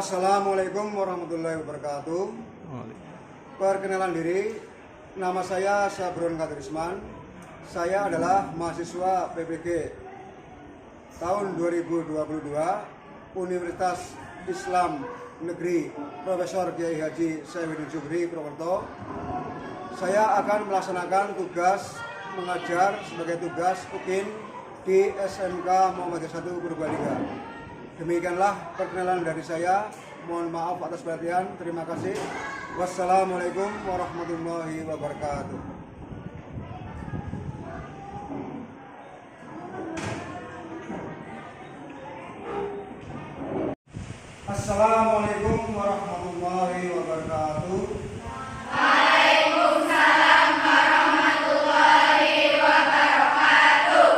Assalamualaikum warahmatullahi wabarakatuh. Perkenalan diri, nama saya Sabrun Katrisman. Saya adalah mahasiswa PPG tahun 2022 Universitas Islam Negeri Profesor Kiai Haji Saifuddin Jubri Purwokerto. Saya akan melaksanakan tugas mengajar sebagai tugas UKIN di SMK Muhammadiyah 1 Purbalingga. Demikianlah perkenalan dari saya. Mohon maaf atas perhatian. Terima kasih. Wassalamualaikum warahmatullahi wabarakatuh. Assalamualaikum warahmatullahi wabarakatuh. Waalaikumsalam warahmatullahi wabarakatuh.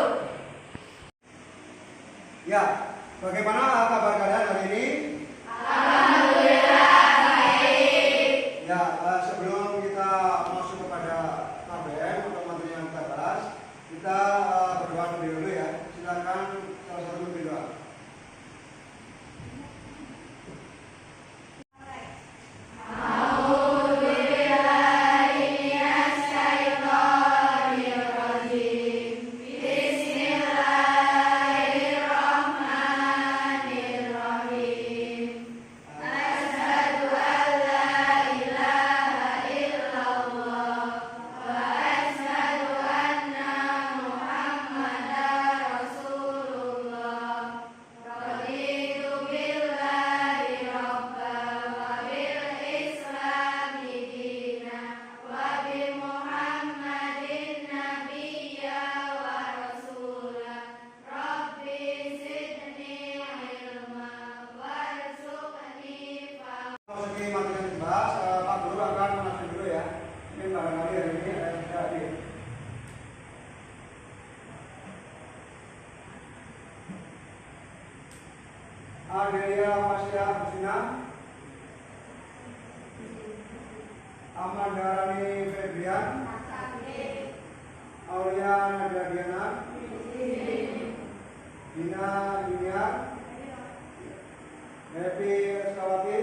Ya, bagaimana kabar kalian hari ini? Alhamdulillah baik. Ya, sebelum kita masuk kepada KBM atau materi yang kita bahas, kita berdoa terlebih dahulu ya. Silakan salah satu berdoa. Adelia Masya Husina, Amanda Rani Febrian, Aulia Nadia Diana, Dina Dunia, Happy Eskawati,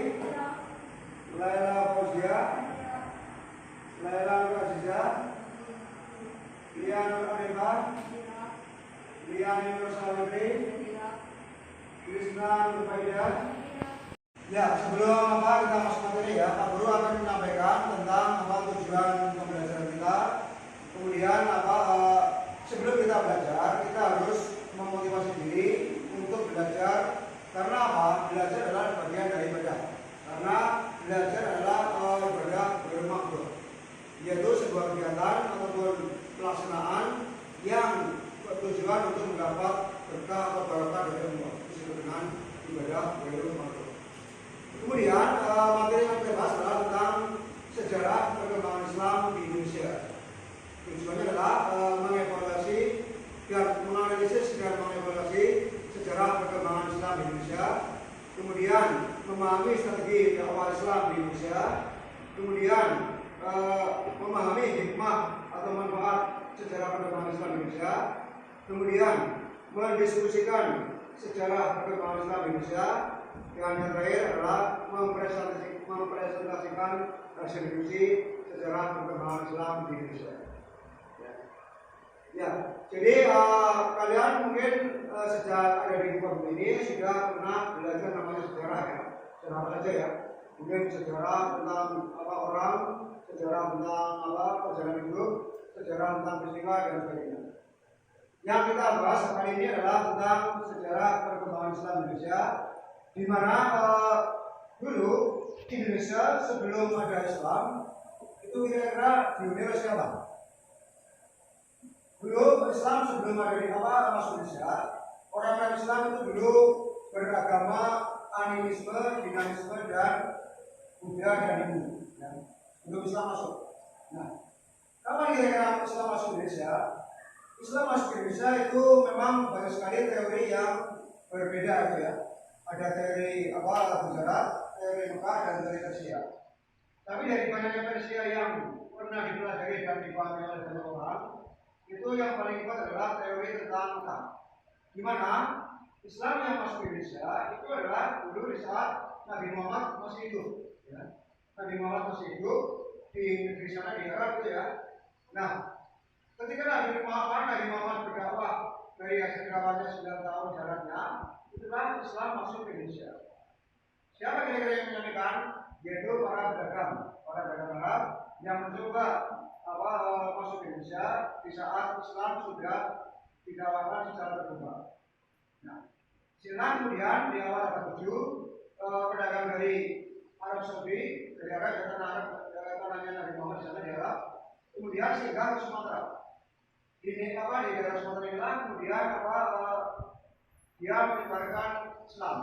Laila Fauzia, Laila Nur Aziza, Lian Nur Arifah, Lian Nur Salibri, Krishna Nur Faidah. Ya, sebelum kita masuk materi ya, Pak Guru akan menyampaikan tentang tujuan pembelajaran kita. Kemudian sebelum kita belajar, kita harus memotivasi diri untuk belajar. Karena apa? Belajar adalah bagian dari ibadah. Karena belajar adalah ibadah bermakna, yaitu sebuah kegiatan ataupun pelaksanaan yang bertujuan untuk mendapat berkah atau barokah dari Allah dengan ibadah bermakna. Kemudian materi yang kita bahas adalah tentang sejarah perkembangan Islam di Indonesia. Tujuannya adalah mengevaluasi dan menganalisis dan mengevaluasi sejarah perkembangan Islam di Indonesia. Kemudian memahami strategi dakwah Islam di Indonesia. Kemudian memahami hikmah atau manfaat sejarah perkembangan Islam di Indonesia. Kemudian mendiskusikan sejarah perkembangan Islam di Indonesia. Dan yang terakhir adalah mempresentasikan hasil diskusi sejarah perkembangan Islam di Indonesia. Ya, jadi kalian mungkin sejak ada di kampus ini sudah pernah belajar namanya sejarah ya. Sejarah apa saja ya? Mungkin sejarah tentang orang, sejarah tentang perjalanan hidup, sejarah tentang peristiwa dan sebagainya. Yang kita bahas kali ini adalah tentang sejarah perkembangan Islam di Indonesia, di mana dulu Indonesia sebelum ada Islam itu kira-kira dihuni oleh siapa? Dulu Islam sebelum ada di masuk Indonesia, orang-orang Islam itu dulu beragama animisme, dinamisme dan Buddha dan Hindu. Ya. Belum Islam masuk. Nah, kapan kira-kira Islam masuk Indonesia? Islam masuk Indonesia itu memang banyak sekali teori yang berbeda gitu ya. Ada teori Gujarat, teori Mekah dan teori Persia. Tapi dari banyaknya Persia yang pernah dipelajari dan dipahami oleh banyak orang, itu yang paling kuat adalah teori tentang Mekah. Di mana Islam yang masuk Indonesia itu adalah dulu di saat Nabi Muhammad masih hidup. Ya. Nabi Muhammad masih hidup di negeri sana di Arab itu ya. Nah, ketika Nabi Muhammad berdakwah dari hasil dakwahnya 9 tahun jalannya, itulah Islam masuk ke Indonesia. Siapa kira-kira yang menyampaikan? Yaitu para pedagang Arab yang mencoba masuk ke Indonesia di saat Islam sudah didakwakan secara terbuka. Nah, silang kemudian di awal abad 7 pedagang dari Arab Saudi, dari Arab dan tanahnya Nabi Muhammad di sana di Arab, kemudian singgah ke Sumatera. Di daerah Sumatera inilah kemudian dia menyebarkan Islam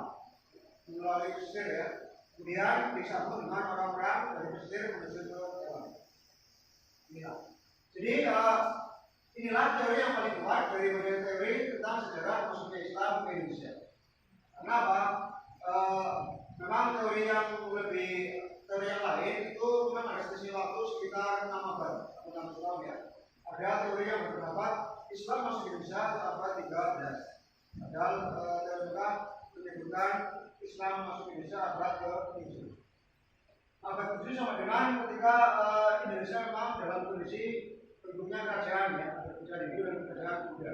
melalui pesisir ya. Kemudian disambung dengan orang-orang dari pesisir menuju ke Jawa. Inilah. Jadi inilah teori yang paling kuat dari berbagai teori tentang sejarah masuknya Islam ke Indonesia. Kenapa? Memang teori yang lain itu memang ada selisih waktu sekitar 6 abad atau 6 tahun ya. Ada teori yang berpendapat Islam masuk ke Indonesia pada abad 13. Padahal teori menyebutkan Islam masuk ke Indonesia abad ke-7. Abad ke-7 sama dengan ketika Indonesia memang dalam kondisi bentuknya kerajaan ya, kerajaan Hindu dan kerajaan Buddha.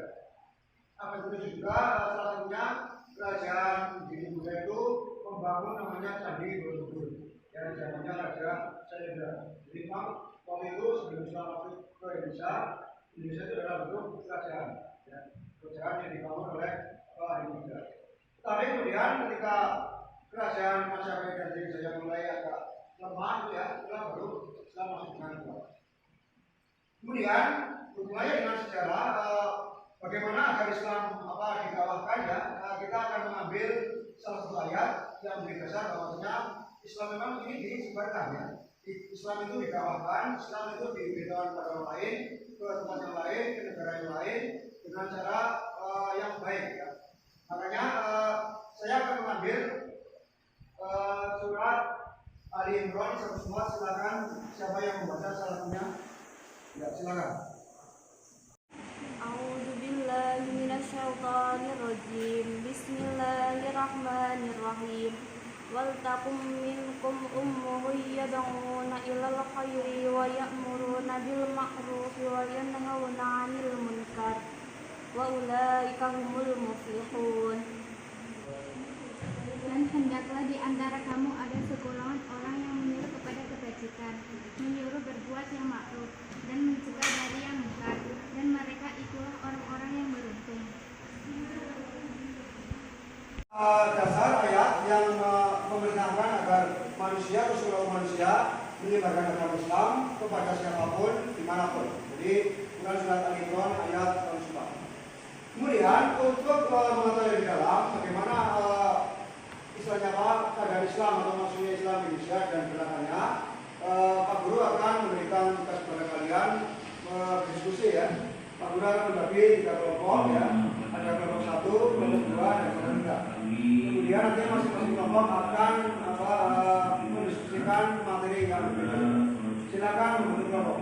Abad ke-7 juga salah satunya kerajaan Hindu Buddha itu membangun namanya Candi Borobudur yang zamannya Raja Sailendra. Jadi memang waktu itu sebelum Islam masuk ke Indonesia itu adalah bentuk kerajaan ya, kerajaan yang dibangun oleh Hindu Buddha. Tapi kemudian ketika kerajaan Majapahit dan Sriwijaya mulai agak lemah ya, setelah baru Islam masuk dengan kuat. Kemudian hubungannya dengan sejarah bagaimana agar Islam didakwakan ya, kita akan mengambil salah satu ayat yang memberi dasar bahwasanya Islam memang ini disebarkan ya. Islam itu didakwakan, Islam itu diberitakan kepada orang lain, ke tempat yang lain, ke negara yang lain dengan cara yang baik ya. Makanya saya akan mengambil surat Ali Imran 104. Silakan siapa yang membaca salah satunya? Ya, silakan. A'udzubillahi minasyaitonirrajim. Bismillahirrahmanirrahim. Wal takum minkum ummatun yad'una ilal khairi wa ya'muruna bil ma'rufi wa yanhauna 'anil munkar wa ulaika humul muflihun. Dan hendaklah di antara kamu ada segolongan orang yang menyuruh kepada kebajikan, menyuruh berbuat yang makruf, dan mencegah dari yang munkar, dan mereka itulah orang-orang yang beruntung. Dasar ayat yang memerintahkan agar manusia atau seluruh manusia menyebarkan agama Islam kepada siapapun dimanapun. Jadi bukan surat Al-Imran ayat 4. Kemudian untuk mengetahui di dalam bagaimana istilahnya keadaan Islam atau maksudnya Islam di Indonesia dan belakangnya, Pak Guru akan memberikan tugas kepada kalian berdiskusi ya. Pak Guru akan membagi 3 kelompok ya. Ada kelompok 1, kelompok 2, dan kelompok 3. Kemudian nanti masing-masing kelompok akan mendiskusikan materi yang berbeda. Silakan membentuk kelompok.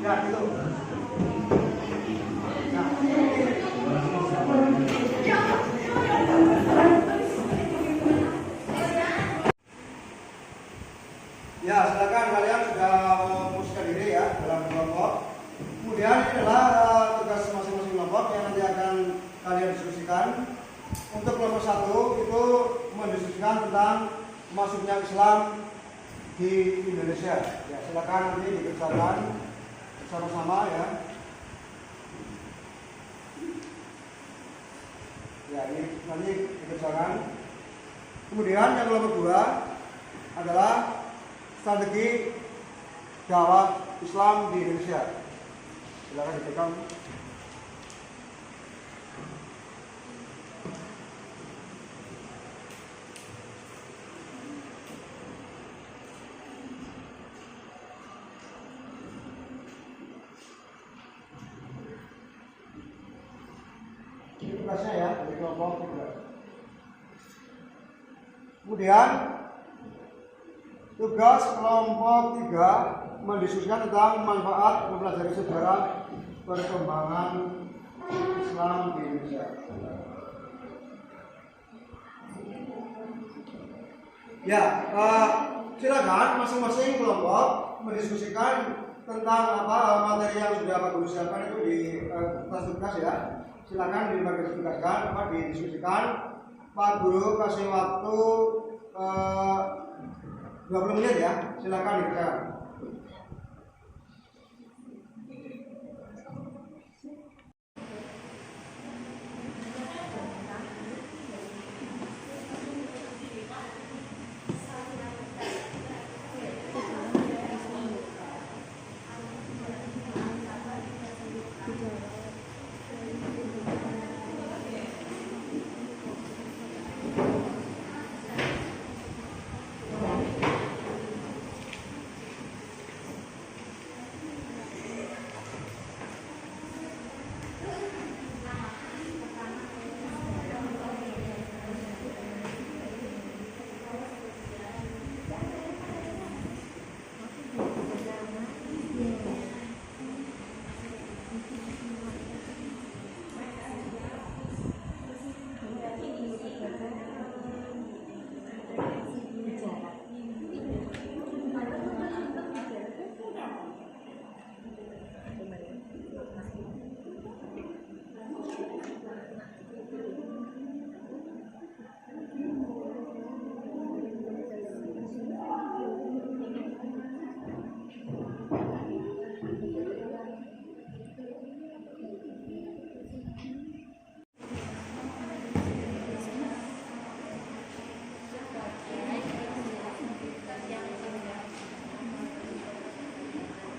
Ya, gitu. Ya, silakan kalian sudah memutuskan diri ya dalam kelompok. Kemudian ini adalah tugas masing-masing kelompok yang nanti akan kalian diskusikan. Untuk kelompok 1 itu mendiskusikan tentang masuknya Islam di Indonesia. Ya, silakan nanti dikerjakan sama-sama ya. Ya, ini nanti dikerjakan. Kemudian yang kelompok 2 adalah strategi dakwah Islam di Indonesia. Silakan dipegang. Ini tugasnya ya dari kelompok 3. Kemudian tugas kelompok 3 mendiskusikan tentang manfaat mempelajari sejarah perkembangan Islam di Indonesia. Ya, silakan masing-masing kelompok mendiskusikan tentang materi yang sudah Pak Guru siapkan itu di tas tugas ya. Silakan dibagi-bagikan, didiskusikan. Pak Guru kasih waktu 20 menit ya. Silakan dikerjakan.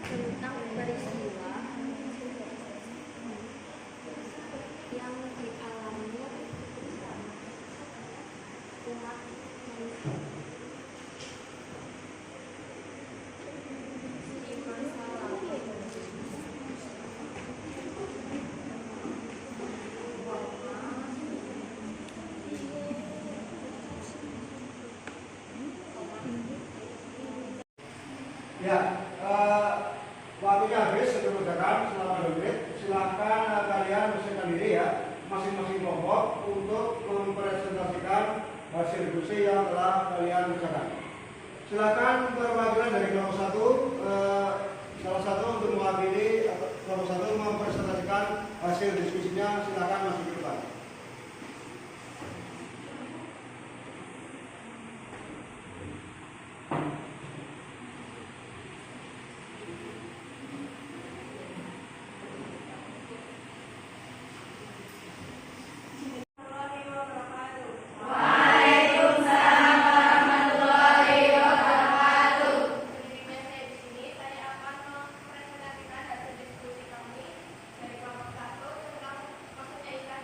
Tentang peristiwa yang dialami umat manusia di masa lalu. Ya, waktunya habis sebelum mengerjakan selama 2 menit. Silakan kalian bersihkan diri ya, masing-masing kelompok untuk mempresentasikan hasil diskusi yang telah kalian kerjakan. Silakan perwakilan dari kelompok 1, salah satu untuk mewakili kelompok 1 mempresentasikan hasil diskusinya. Silakan masuk ke depan. Waalaikumsalam warahmatullahi wabarakatuh. Di sini saya akan mempresentasikan hasil diskusi kami dari kelompok 1 tentang maksudnya Islam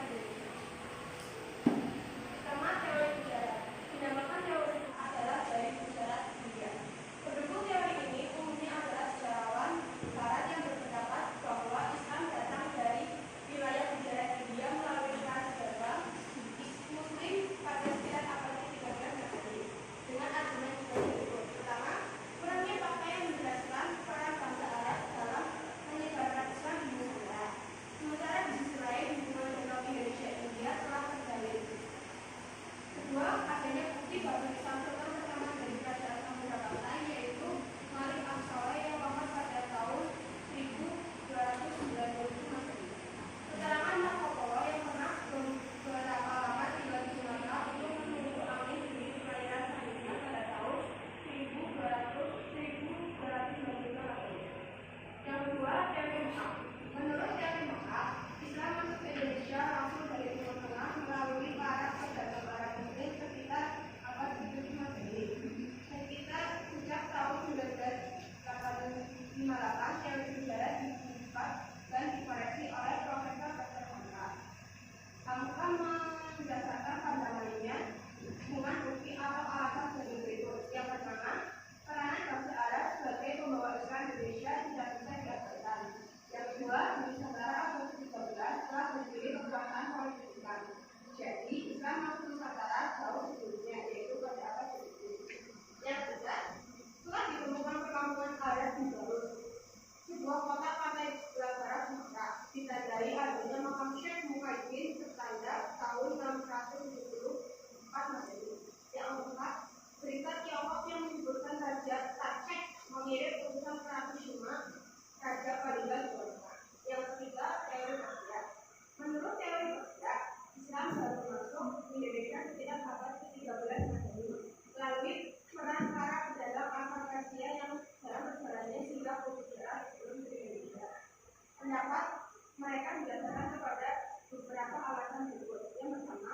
Mereka berdasarkan kepada beberapa alasan berikut. Yang pertama,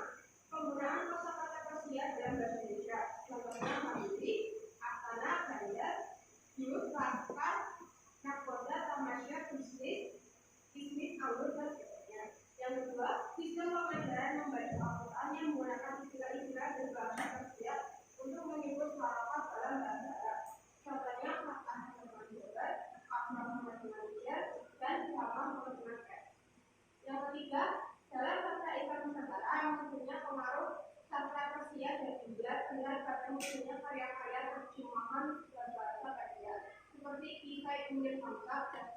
penggunaan kosakata Persia dalam bahasa Indonesia. Contohnya mandiri, astana, bandar, yus, laskar, nakoda, tamasya, bisnis, alur, dan sebagainya. Yang kedua, sistem pembelajaran membaca Al-Quran yang menggunakan istilah-istilah berbahasa Persia untuk menyebut harapan dalam bahasa Arab. Contohnya Fatah Muhammad, Akmal Muhammad, dan Muhammad Muhammad. Yang ketiga, dalam sastra Islam Nusantara yang mempunyai pengaruh sastra Persia dan India dengan kata mempunyai karya-karya terjemahan berbahasa Persia seperti Kisah Ibnu Hamzah dan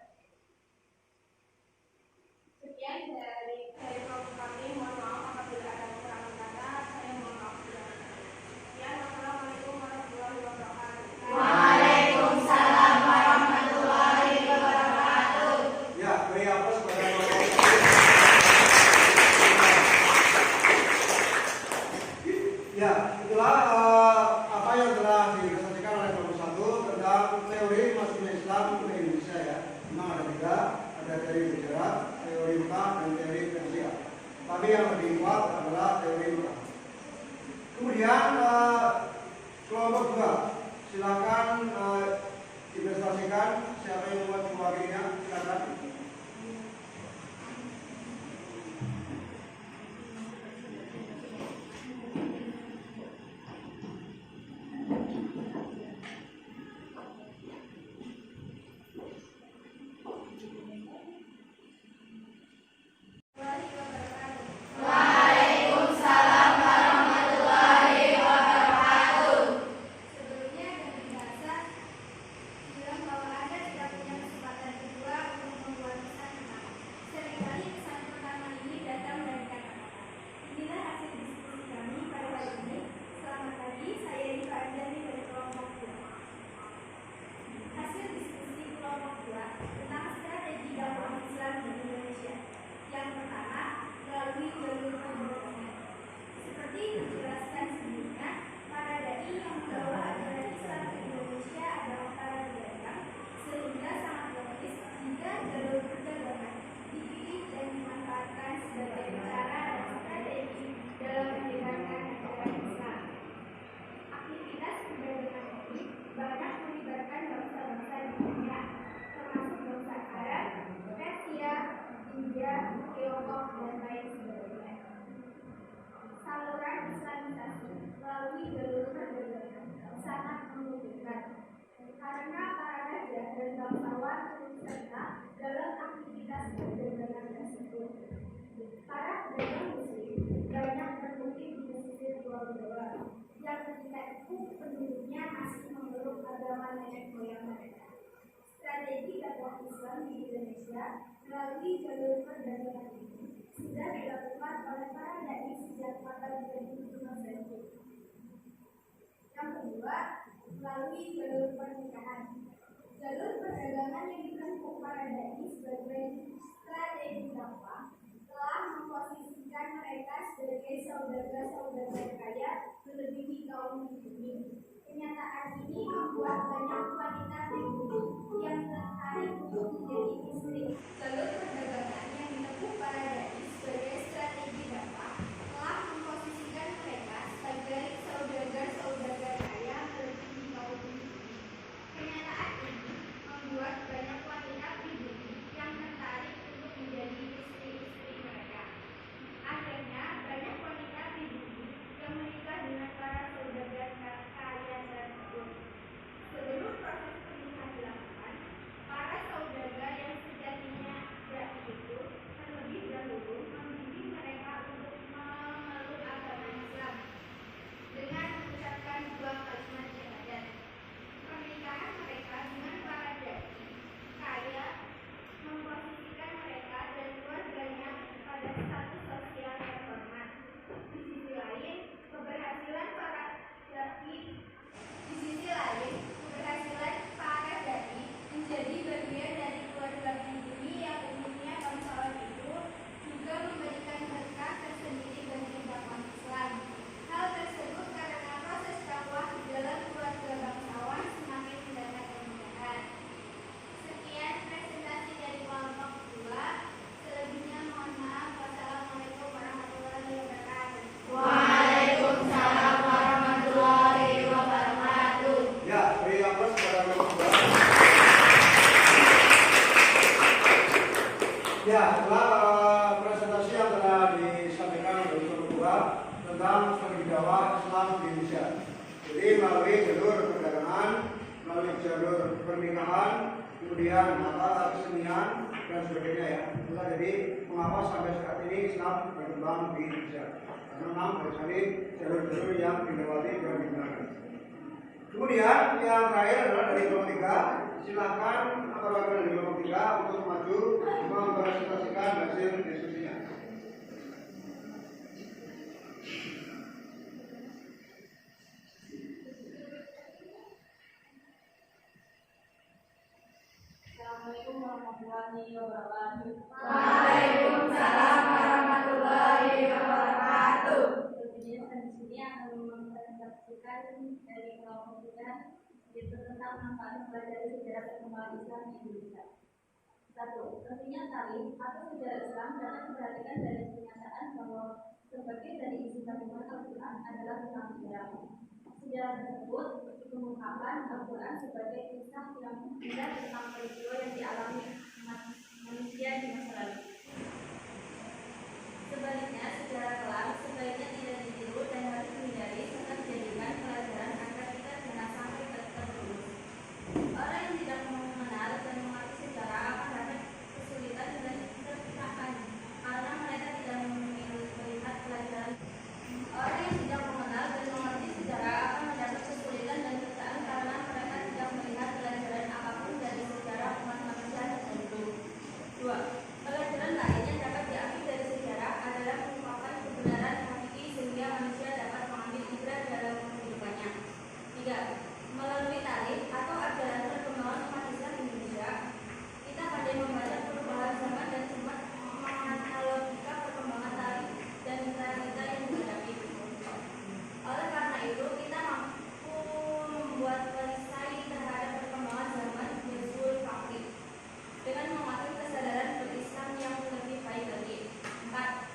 sekian dari kelompok kami. Mohon maaf apabila ada kekurangan kata. Saya mohon maaf. Sekian. Wassalamualaikum warahmatullahi wabarakatuh. Waalaikumsalam warahmatullahi wabarakatuh. Ya, beri aplaus kepada Bapak. Ya, itulah apa yang telah dipresentasikan oleh Bapak Satu tentang teori masuknya Islam ke Indonesia ya. Memang ada tiga, ada teori berjarak, teori Mekah, dan teori Persia. Tapi yang lebih kuat adalah teori Mekah. Kemudian kelompok dua, silakan dipresentasikan siapa yang membuat mewakilinya, silakan. Waalaikumsalam warahmatullahi wabarakatuh. Sebelumnya dari bahasa bilang bahwa Anda tidak punya kesempatan kedua untuk membuat pesan Mekah. Seringkali pesan pertama ini datang dari kata-kata. Inilah hasil diskusi kami pada hari ini. Selamat pagi, saya Rika Anjani dari kelompok 2. Hasil diskusi kelompok 2 tentang strategi dakwah Islam di Indonesia. Yang pertama, melalui jalur perdagangan. Seperti dijelaskan sebelumnya, para dai yang membawa ajaran Islam ke Indonesia adalah para pedagang, sehingga sangat logis jika jalur perdagangan dipilih dan dimanfaatkan sebagai cara dan strategi dalam menyebarkan ajaran Islam. Aktivitas perdagangan ini banyak melibatkan bangsa-bangsa di dunia, termasuk bangsa Arab, Persia, India, Tiongkok, dan lain sebagainya. Saluran Islamisasi melalui jalur perdagangan sangat memungkinkan karena para raja dan bangsawan turut serta dalam aktivitas perdagangan tersebut. Para pedagang Muslim banyak bermukim di pesisir Pulau Jawa yang ketika itu penduduknya masih memeluk agama nenek moyang mereka. Strategi dakwah Islam di Indonesia melalui jalur perdagangan ini sudah dilakukan oleh para dai sejak abad ke-17 Masehi. Yang kedua, melalui jalur pernikahan. Jalur perdagangan yang ditempuh para dai sebagai strategi dakwah telah memposisikan mereka sebagai saudagar-saudagar kaya melebihi kaum muslimin. Kenyataan ini membuat banyak wanita pribumi yang tertarik untuk menjadi istri. Jalur perdagangan yang ditempuh para dai sebagai strategi dakwah telah memposisikan mereka sebagai saudagar-saudagar kaya melebihi kaum muslimin. Kenyataan ini membuat banyak wanita pribumi yang tertarik untuk menjadi istri-istri mereka. Akhirnya banyak wanita pribumi yang menikah dengan para saudagar kaya tersebut. Seluruh proses pernikahan dilakukan, para saudagar yang sejatinya adalah presentasi yang telah disampaikan oleh Kelompok 2 tentang strategi dakwah Islam di Indonesia. Jadi melalui jalur perdagangan, melalui jalur pernikahan, kemudian kesenian dan sebagainya ya. Itulah jadi mengapa sampai saat ini Islam berkembang di Indonesia. Karena memang harus ada jalur-jalur yang dilewati dan digunakan. Kemudian yang terakhir adalah dari kelompok 3. Silakan perwakilan dari kelompok 3 untuk maju mempresentasikan hasil diskusinya. Assalamualaikum warahmatullahi wabarakatuh. Waalaikumsalam warahmatullahi wabarakatuh. Kemudian di sini akan mempresentasikan dari kelompok kita yaitu tentang manfaat mempelajari sejarah perkembangan Islam di Indonesia. 1. Pentingnya tarikh atau sejarah Islam dapat diperhatikan dari kenyataan bahwa sebagai dari isi kandungan Al-Quran adalah tentang sejarah. Sejarah tersebut mengungkapkan Al-Quran sebagai kisah yang tidak tentang peristiwa yang dialami manusia di masa lalu. Sebaliknya, sejarah kelam sebaiknya tidak ditiru dan harus dihindari serta dijadikan pelajaran agar kita jangan sampai tergerus. Orang yang tidak mengenal dan mengerti sejarah akan dapat kesulitan dan kesusahan karena mereka tidak melihat pelajaran. Orang yang tidak mengenal dan mengerti sejarah akan mendapat kesulitan dan kesusahan karena mereka tidak melihat pelajaran apapun dari sejarah umat manusia tertentu. 2. Pelajaran lain yang dapat diambil dari sejarah adalah mengungkapkan kebenaran hakiki sehingga manusia dapat mengambil ibadah dalam kehidupannya. 3. Melalui tarikh atau ajaran perkembangan umat Islam Indonesia, kita pandai membaca perubahan zaman dan cepat menganalogika perkembangan tarikh dan realita yang dihadapi. Oleh karena itu, kita mampu membuat perisai terhadap perkembangan zaman Hizbul Fakir dengan mematuhi kesadaran berislam yang lebih baik lagi. 4.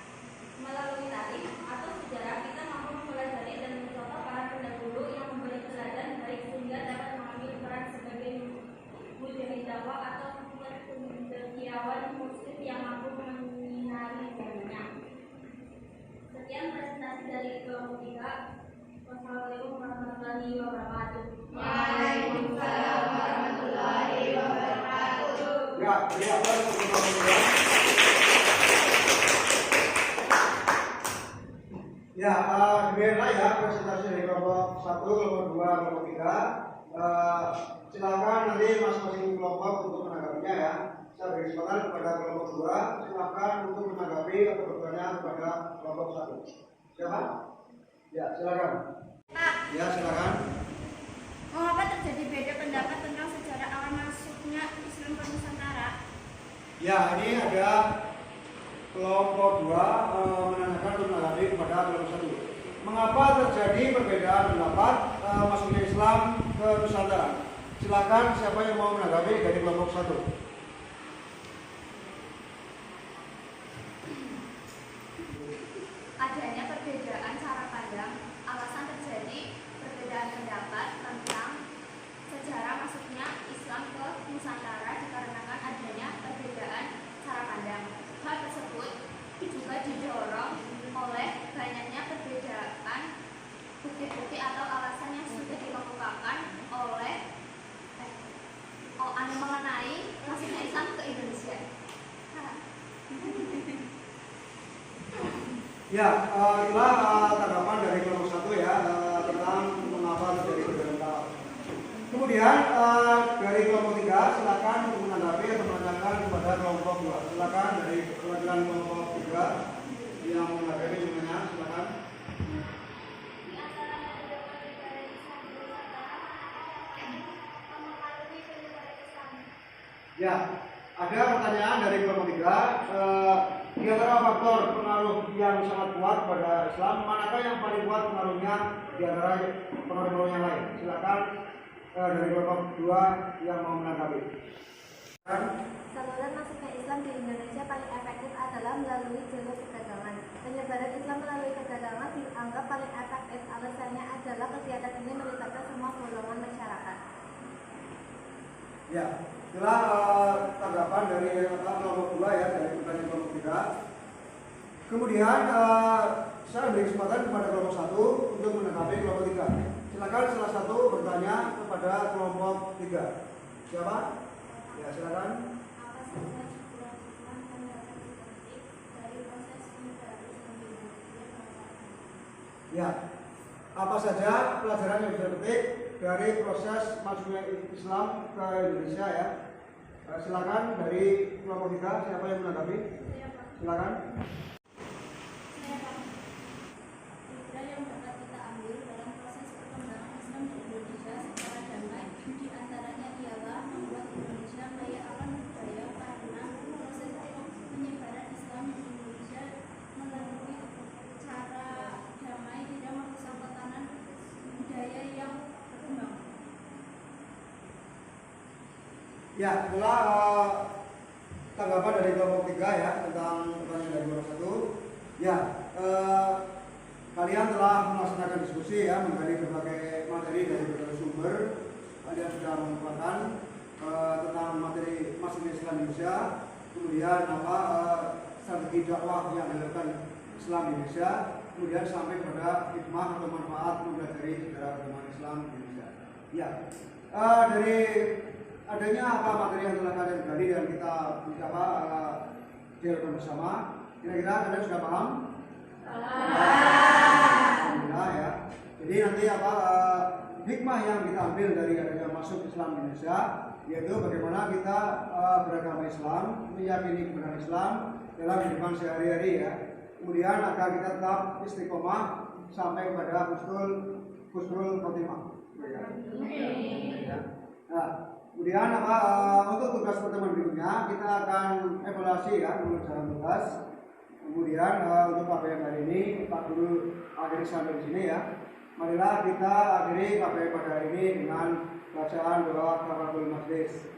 Melalui tarikh atau sejarah, kita mampu mempelajari dan mencontoh para pendahulu yang memberi teladan baik sehingga dapat mengambil peran sebagai mujahid dakwah atau cendekiawan muslim yang mampu menyinari zamannya. Sekian presentasi dari kelompok 3. Wassalamualaikum warahmatullahi wabarakatuh. Waalaikumsalam warahmatullahi wabarakatuh. Ya, beri aplaus untuk kelompok 2. Ya, demikianlah ya presentasi dari kelompok 1, kelompok 2, kelompok 3. Silakan nanti masing-masing kelompok untuk menanggapinya ya. Saya beri kesempatan kepada kelompok 2. Silakan untuk menanggapi atau bertanya kepada kelompok 1. Siapa? Ya, silakan. Pak, Ya, silakan. mengapa terjadi beda pendapat tentang sejarah awal masuknya Islam ke Nusantara? Ya, ini ada kelompok 2 menanyakan untuk menanggapi kepada kelompok 1. Mengapa terjadi perbedaan pendapat masuknya Islam ke Nusantara? Silakan siapa yang mau menanggapi dari kelompok 1. Adanya perbedaan cara pandang, alasan terjadi perbedaan pendapat tentang sejarah masuknya Islam ke Nusantara dikarenakan adanya perbedaan cara pandang. Hal tersebut juga didorong oleh banyaknya perbedaan bukti-bukti atau alasan yang sudah dikemukakan oleh mengenai masuknya Islam ke Indonesia. Ya, itulah tanggapan dari kelompok 1 ya tentang mengapa terjadi perbedaan pendapat. Kemudian dari kelompok 3 silakan untuk menanggapi atau menanyakan kepada kelompok 2. Silakan dari perwakilan kelompok 3 yang menanggapi semuanya, silakan. Di antara pendapat negara Islam di Nusantara, mempengaruhi penyebaran Islam. Ya, ada pertanyaan dari kelompok 3. Di antara faktor pengaruh yang sangat kuat pada Islam, manakah yang paling kuat pengaruhnya di antara pengaruh yang lain? Silakan dari kelompok 2 yang mau menanggapi. Saluran masuknya Islam di Indonesia paling efektif adalah melalui jalur perdagangan. Penyebaran Islam melalui perdagangan dianggap paling efektif. Alasannya adalah kegiatan ini melibatkan semua golongan masyarakat. Ya, itulah tanggapan dari kelompok 2 ya, dari pertanyaan kelompok ya. Kemudian saya beri kesempatan kepada kelompok 1 untuk menanggapi kelompok 3. Silakan salah satu bertanya kepada kelompok 3. Siapa? Ya, silakan. Apa saja kebutuhan pendapat politik dari proses penyebaran Islam di Indonesia? Ya, apa saja pelajaran yang bisa petik dari proses masuknya Islam ke Indonesia ya? Silakan dari kelompok 3, siapa yang menanggapi? Silakan. Yang dapat kita ambil dalam proses perkembangan Islam di Indonesia secara damai di antaranya ialah membuat Indonesia kaya akan budaya karena proses penyebaran Islam di Indonesia melalui cara damai tidak merusak tatanan budaya yang berkembang. Ya, itulah tanggapan dari kelompok 3 ya tentang pertanyaan dari kelompok 1. Ya, kalian telah melaksanakan diskusi ya, menggali berbagai materi dari berbagai sumber. Kalian sudah mengumpulkan tentang materi masuknya Islam Indonesia, kemudian strategi dakwah yang dilakukan Islam Indonesia, kemudian sampai pada hikmah atau manfaat mempelajari sejarah perkembangan Islam Indonesia. Ya, dari adanya materi yang telah kalian gali dan kita dilakukan bersama, kira-kira kalian sudah paham? Alhamdulillah ya. Jadi nanti hikmah yang kita ambil dari adanya masuk Islam Indonesia, yaitu bagaimana kita beragama Islam, meyakini kebenaran Islam dalam kehidupan sehari-hari ya. Kemudian agar kita tetap istiqomah sampai kepada husnul khotimah. Ya. Nah, kemudian untuk tugas pertemuan berikutnya kita akan evaluasi ya menurut jalan tugas. Kemudian untuk KPM hari ini Pak Guru akhiri sampai di sini ya. Marilah kita akhiri KPM pada hari ini dengan bacaan doa kafaratul majlis.